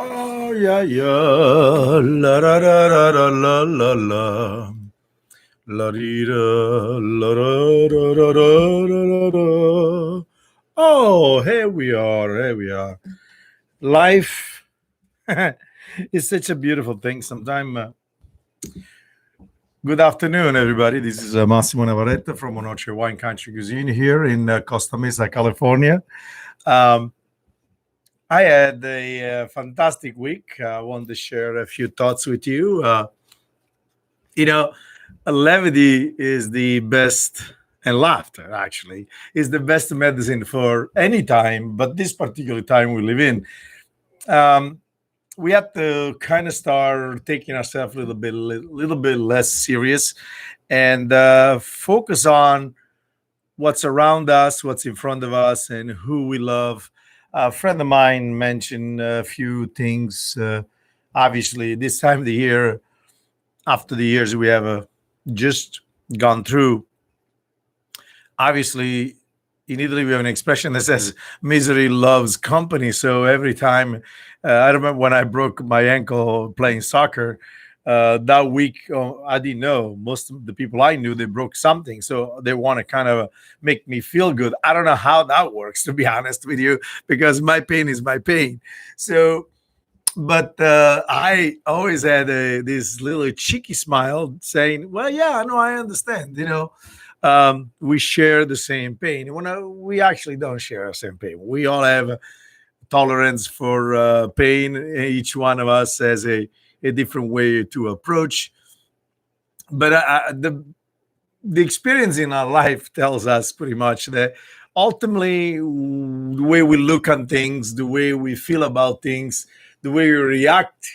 Oh, yeah, yeah. La da da da da la la la. La dee da la da da da da da da. Oh, here we are. Here we are. Life is such a beautiful thing. Sometimes. Good afternoon, everybody. This is Massimo Navarrete from Monoche Wine Country Cuisine here in Costa Mesa, California. Um, I had a fantastic week. I wanted to share a few thoughts with you. You know, Levity is the best, and laughter actually is the best medicine for any time, but this particular time we live in. Um, we have to kind of start taking ourselves little bit less serious, and focus on what's around us, what's in front of us, and who we love. A friend of mine mentioned a few things. Obviously, this time of the year, after the years we have just gone through, obviously, in Italy, we have an expression that says misery loves company. So every time, I remember when I broke my ankle playing soccer, that week, I didn't know. Most of the people I knew, they broke something. So they want to kind of make me feel good. I don't know how that works, to be honest with you, because my pain is my pain. So, but I always had this little cheeky smile saying, well, yeah, no, I understand. We share the same pain. We actually don't share the same pain. We all have a tolerance for pain. Each one of us has a different way to approach. But the experience in our life tells us pretty much that ultimately the way we look on things, the way we feel about things, the way we react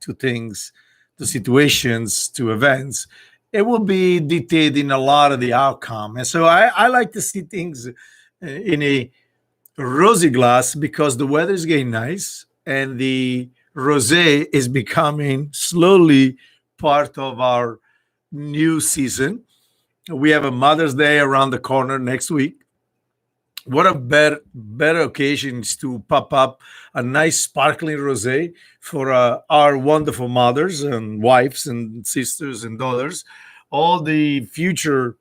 to things, to situations, to events, it will be dictated in a lot of the outcome. And so I like to see things in a rosy glass because the weather is getting nice and the rosé is becoming slowly part of our new season. We have a Mother's Day around the corner next week. What a better occasions to pop up a nice sparkling rosé for our wonderful mothers and wives and sisters and daughters, all the future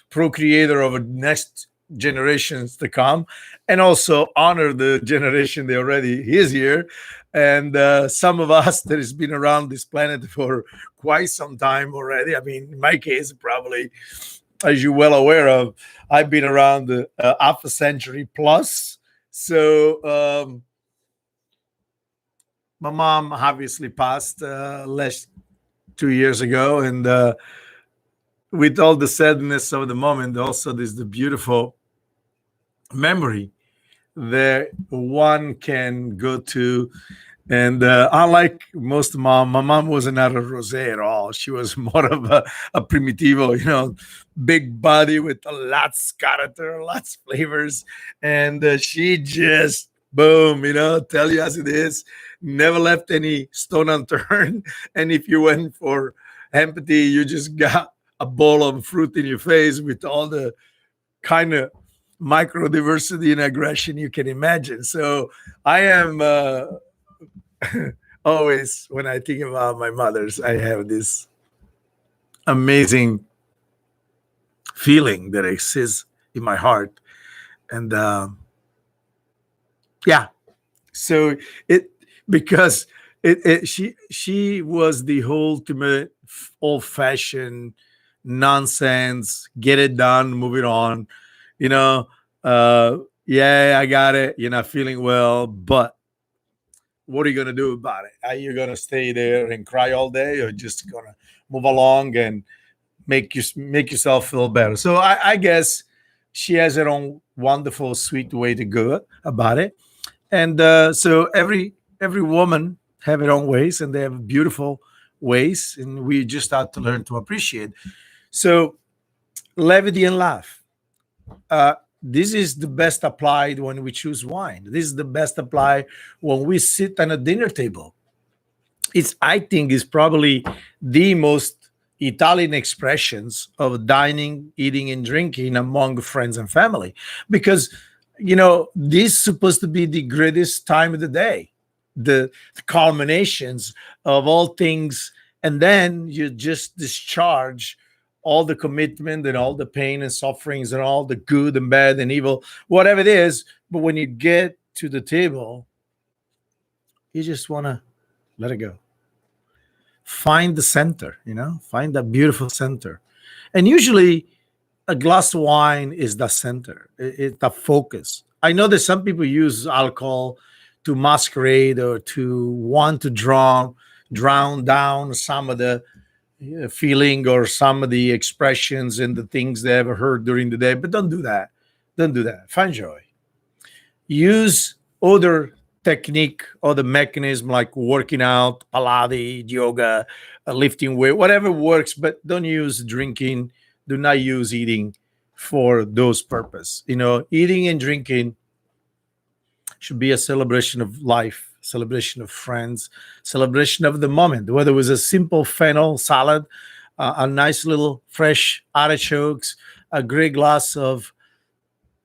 procreator of a next generations to come, and also honor the generation that already is here, and some of us that has been around this planet for quite some time already. I mean, in my case, probably, as you're well aware of, I've been around half a century plus. So my mom obviously passed last 2 years ago, and with all the sadness of the moment, also there's the beautiful memory that one can go to. And unlike most mom, my mom wasn't not a rosé at all. She was more of a primitivo, big body with lots character, lots flavors. And she just, boom, tell you as it is, never left any stone unturned. And if you went for empathy, you just got a bowl of fruit in your face with all the kind of micro diversity and aggression you can imagine. So I am always, when I think about my mothers, I have this amazing feeling that exists in my heart. And yeah, so it because she was the ultimate old fashioned nonsense, get it done, move it on. you know uh yeah, I got it, you're not feeling well, but what are you going to do about it? Are you going to stay there and cry all day, or just going to move along and make yourself feel better? So I guess she has her own wonderful sweet way to go about it. And so every woman have her own ways, and they have beautiful ways, and we just have to learn to appreciate. So levity and laugh, this is the best applied when we choose wine. This is the best applied when we sit at a dinner table. It's, I think, is probably the most Italian expressions of dining, eating, and drinking among friends and family, because this is supposed to be the greatest time of the day. the culminations of all things, and then you just discharge all the commitment and all the pain and sufferings and all the good and bad and evil, whatever it is. But when you get to the table, you just want to let it go. Find the center, find that beautiful center. And usually a glass of wine is the center, it's the focus. I know that some people use alcohol to masquerade or to want to drown down some of the feeling or some of the expressions and the things they ever heard during the day. But don't do that. Don't do that. Find joy. Use other technique or the mechanism like working out, Pilates, yoga, lifting weight, whatever works, but don't use drinking. Do not use eating for those purpose. Eating and drinking should be a celebration of life, celebration of friends, celebration of the moment, whether it was a simple fennel salad, a nice little fresh artichokes, a great glass of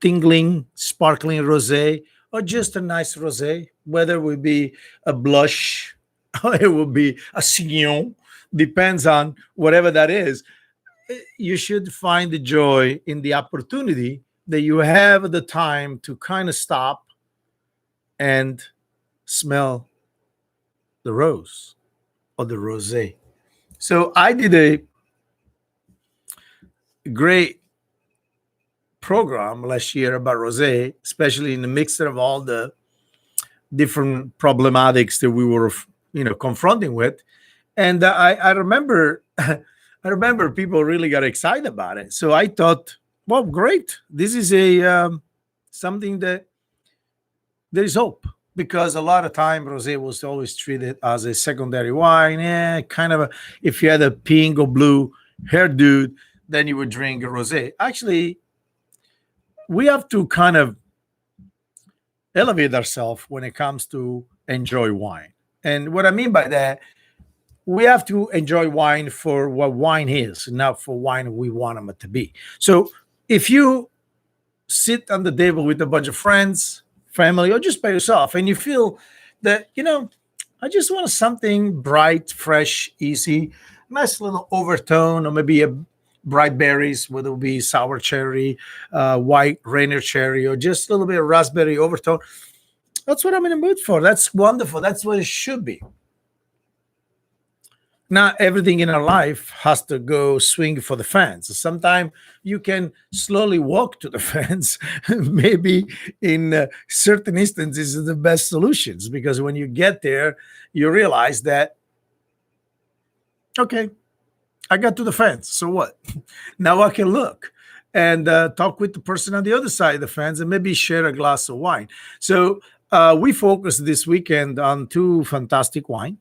tingling, sparkling rosé, or just a nice rosé, whether it would be a blush or it would be a Sillon, depends on whatever that is. You should find the joy in the opportunity that you have the time to kind of stop and smell the rose or the rosé. So I did a great program last year about rosé, especially in the mixture of all the different problematics that we were, confronting with. And I remember, I remember people really got excited about it. So I thought, well, great. This is a something that there is hope, because a lot of time rosé was always treated as a secondary wine. Kind of if you had a pink or blue hair dude, then you would drink a rosé. Actually, we have to kind of elevate ourselves when it comes to enjoy wine. And what I mean by that, we have to enjoy wine for what wine is, not for wine we want them to be. So if you sit on the table with a bunch of friends, family, or just by yourself, and you feel that, I just want something bright, fresh, easy, nice little overtone, or maybe a bright berries, whether it be sour cherry, white Rainier cherry, or just a little bit of raspberry overtone. That's what I'm in the mood for. That's wonderful. That's what it should be. Not everything in our life has to go swing for the fence. Sometimes you can slowly walk to the fence. Maybe in certain instances, the best solutions, because when you get there, you realize that, okay, I got to the fence. So what? Now I can look and talk with the person on the other side of the fence and maybe share a glass of wine. So we focused this weekend on two fantastic wine.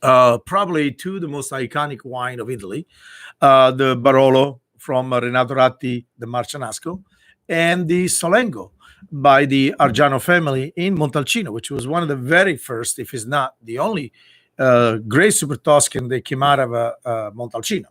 Probably two the most iconic wine of Italy, the Barolo from Renato Ratti, the Marcianasco, and the Solengo by the Argiano family in Montalcino, which was one of the very first, if it's not the only, great Super Tuscan that came out of Montalcino.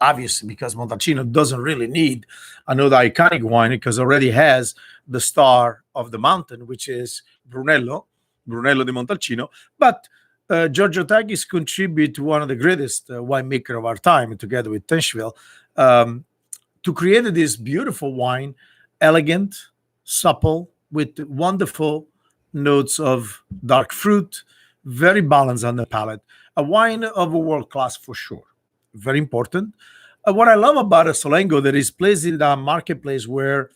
Obviously, because Montalcino doesn't really need another iconic wine, because it already has the star of the mountain, which is Brunello di Montalcino. But Giorgio Takis contribute to one of the greatest winemaker of our time, together with Tenchville, to create this beautiful wine, elegant, supple, with wonderful notes of dark fruit, very balanced on the palate. A wine of a world class for sure. Very important. What I love about a Solengo that is placed in the marketplace where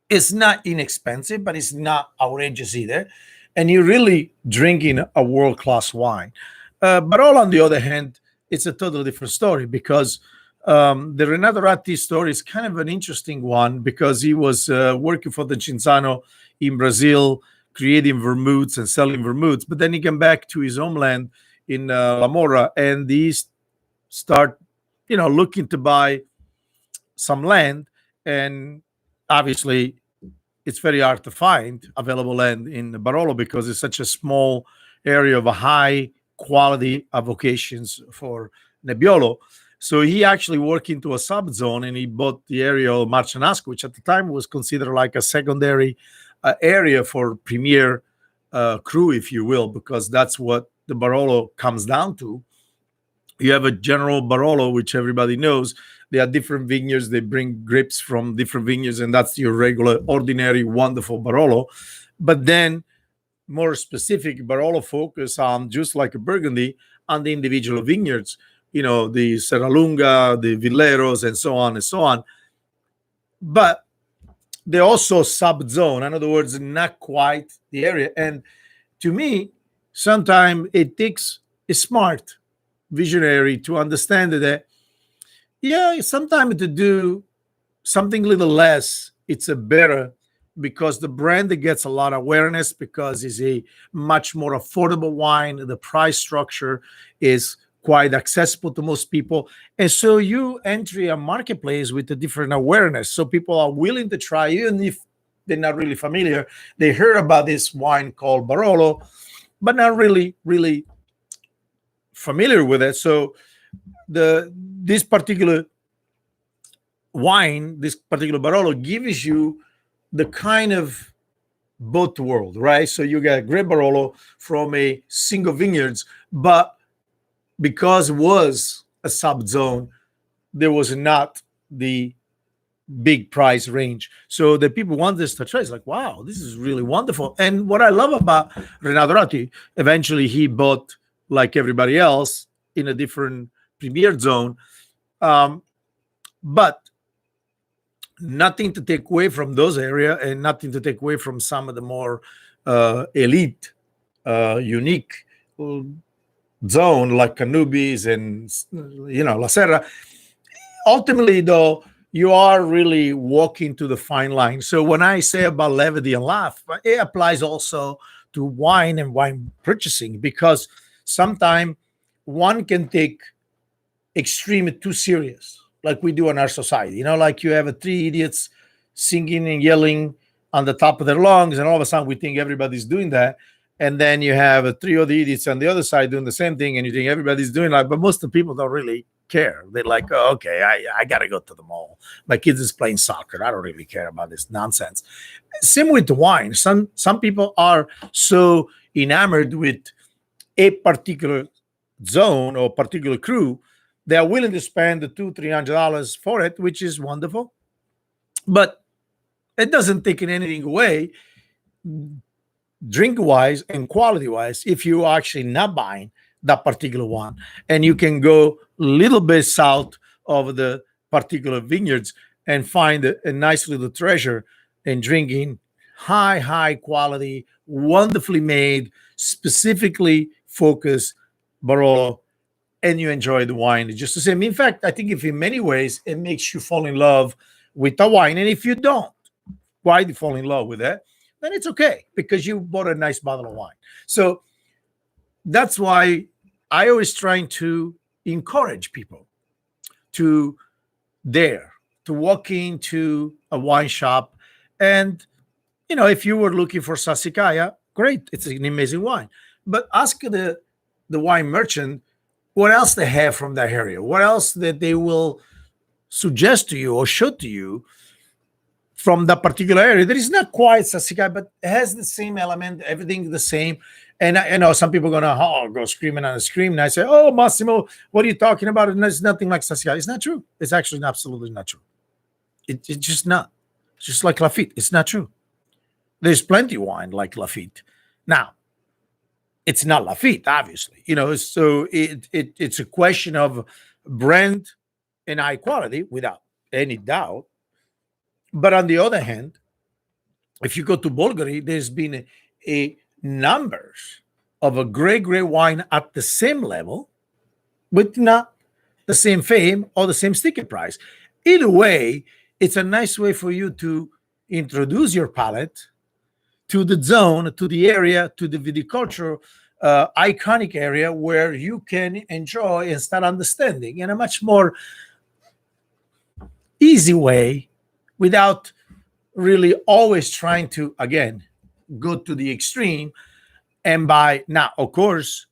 it's not inexpensive, but it's not outrageous either, and you're really drinking a world-class wine. Barolo, on the other hand, it's a totally different story, because the Renato Ratti story is kind of an interesting one, because he was working for the Cinzano in Brazil, creating vermouths and selling vermouths. But then he came back to his homeland in La Mora, and he start, looking to buy some land. And obviously, it's very hard to find available land in Barolo, because it's such a small area of a high quality avocations for Nebbiolo. So he actually worked into a subzone, and he bought the area of Marcianasco, which at the time was considered like a secondary area for premier crew, if you will, because that's what the Barolo comes down to. You have a general Barolo, which everybody knows. They are different vineyards. They bring grapes from different vineyards, and that's your regular, ordinary, wonderful Barolo. But then, more specific, Barolo focus on, just like a Burgundy, on the individual vineyards. The Serralunga, the Villeros, and so on and so on. But they're also sub-zone. In other words, not quite the area. And to me, sometimes it takes a smart visionary to understand that, yeah, sometimes to do something a little less, it's a better, because the brand gets a lot of awareness, because it's a much more affordable wine. The price structure is quite accessible to most people. And so you enter a marketplace with a different awareness. So people are willing to try, even if they're not really familiar. They heard about this wine called Barolo, but not really familiar with it. So this particular wine, this particular Barolo, gives you the kind of both world, right? So you get great Barolo from a single vineyards, but because it was a sub-zone, there was not the big price range. So the people want this to try. It's like, wow, this is really wonderful. And what I love about Renato Ratti, eventually he bought, like everybody else, in a different premier zone. But nothing to take away from those areas, and nothing to take away from some of the more elite, unique zone like Canubis and La Serra. Ultimately, though, you are really walking to the fine line. So when I say about levity and laugh, it applies also to wine and wine purchasing, because sometimes one can take extreme too serious, like we do in our society. Like you have three idiots singing and yelling on the top of their lungs, and all of a sudden we think everybody's doing that. And then you have three other idiots on the other side doing the same thing, and you think everybody's doing that. But most of the people don't really care. They're like, oh, okay, I got to go to the mall. My kids is playing soccer. I don't really care about this nonsense. Same with the wine. Some people are so enamored with a particular zone or particular crew, they are willing to spend the $200-$300 for it, which is wonderful. But it doesn't take anything away, drink-wise and quality-wise, if you are actually not buying that particular one. And you can go a little bit south of the particular vineyards and find a nice little treasure in drinking high quality, wonderfully made, specifically focused Barolo, and you enjoy the wine just the same. In fact, I think if in many ways it makes you fall in love with the wine. And if you don't quite fall in love with it, then it's okay, because you bought a nice bottle of wine. So that's why I always trying to encourage people to dare to walk into a wine shop. And, if you were looking for Sassicaia, great, it's an amazing wine. But ask the wine merchant what else they have from that area, what else that they will suggest to you or show to you from that particular area that is not quite Sassicaia, but has the same element, everything the same. And I know some people are going to go screaming and scream. And I say, oh, Massimo, what are you talking about? And there's nothing like Sassicaia. It's not true. It's actually absolutely not true. It's just not. It's just like Lafite. It's not true. There's plenty of wine like Lafite. Now, it's not Lafite, obviously. So it's a question of brand and high quality, without any doubt. But on the other hand, if you go to Bulgari, there's been a numbers of a great wine at the same level, with not the same fame or the same sticker price. Either way, it's a nice way for you to introduce your palate to the zone, to the area, to the viticulture iconic area, where you can enjoy and start understanding in a much more easy way, without really always trying to, again, go to the extreme. And by now, of course,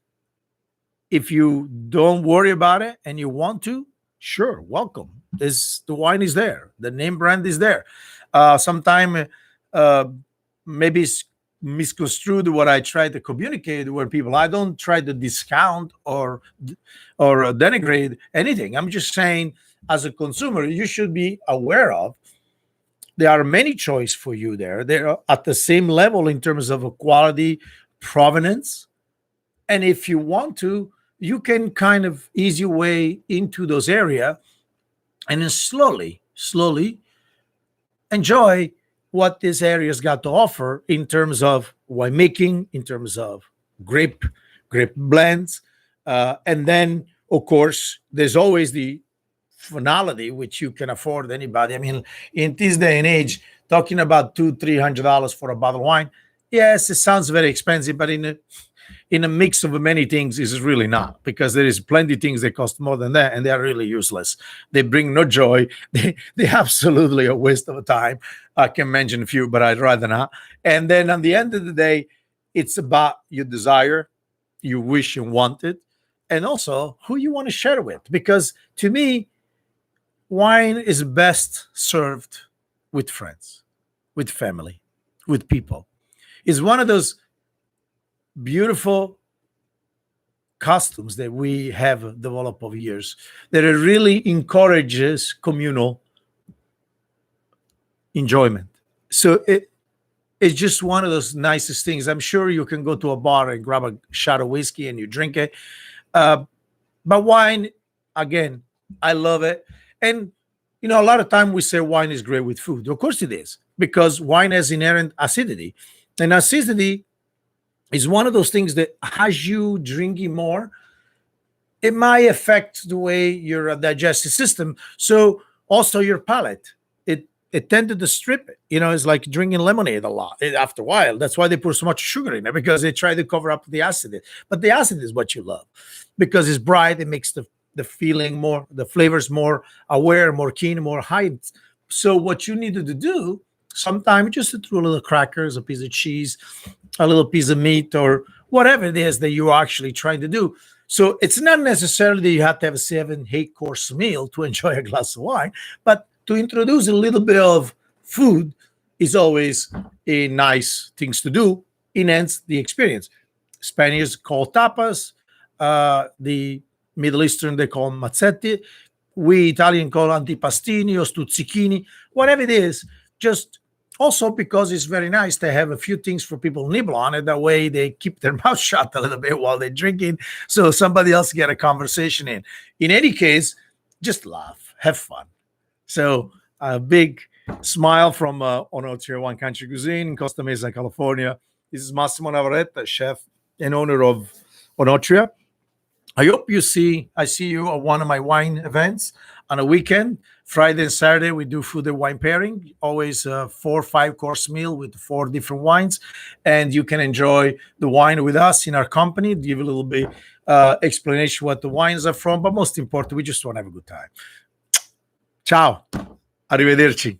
if you don't worry about it and you want to, sure, welcome. The wine is there. The name brand is there. Sometime maybe it's misconstrued what I try to communicate with people. I don't try to discount or denigrate anything. I'm just saying, as a consumer, you should be aware of there are many choice for you there. They're at the same level in terms of quality, provenance, and if you want to, you can kind of ease your way into those area and then slowly enjoy what this area's got to offer in terms of winemaking, in terms of grape grape blends, and then of course there's always the finality which you can afford anybody. I mean, in this day and age, talking about $200-300 for a bottle of wine, yes, it sounds very expensive, but in a mix of many things is really not, because there is plenty of things that cost more than that and they are really useless. They bring no joy. They absolutely a waste of time. I can mention a few, but I'd rather not. And then at the end of the day, it's about your desire, you wish and want it, and also who you want to share with. Because to me, wine is best served with friends, with family, with people. It's one of those beautiful customs that we have developed over years that it really encourages communal enjoyment. So it's just one of those nicest things. I'm sure you can go to a bar and grab a shot of whiskey and you drink it. But wine, again, I love it. And, you know, a lot of time we say wine is great with food. Of course it is, because wine has inherent acidity. And acidity is one of those things that as you drinking more, it might affect the way your digestive system. So also your palate, it tended to strip it. You know, it's like drinking lemonade a lot. After a while, that's why they put so much sugar in it, because they try to cover up the acid. But the acid is what you love, because it's bright. It makes the feeling more, the flavors more aware, more keen, more heightened. So what you needed to do sometimes, just to throw a little crackers, a piece of cheese, a little piece of meat, or whatever it is that you're actually trying to do. So it's not necessarily that you have to have a 7-8 course meal to enjoy a glass of wine, but to introduce a little bit of food is always a nice things to do, enhance the experience. Spaniards call tapas, the Middle Eastern they call mazzetti, we Italian call antipastini or stuzzichini, whatever it is. Just also because it's very nice to have a few things for people to nibble on it. That way they keep their mouth shut a little bit while they're drinking, so somebody else get a conversation in. In any case, just laugh, have fun. So a big smile from Onotria Wine Country Cuisine in Costa Mesa, California. This is Massimo Navarrete, chef and owner of Onotria. I hope I see you at one of my wine events on a weekend. Friday and Saturday, we do food and wine pairing, always a 4 or 5 course meal with 4 different wines. And you can enjoy the wine with us in our company, give a little bit explanation what the wines are from. But most important, we just want to have a good time. Ciao. Arrivederci.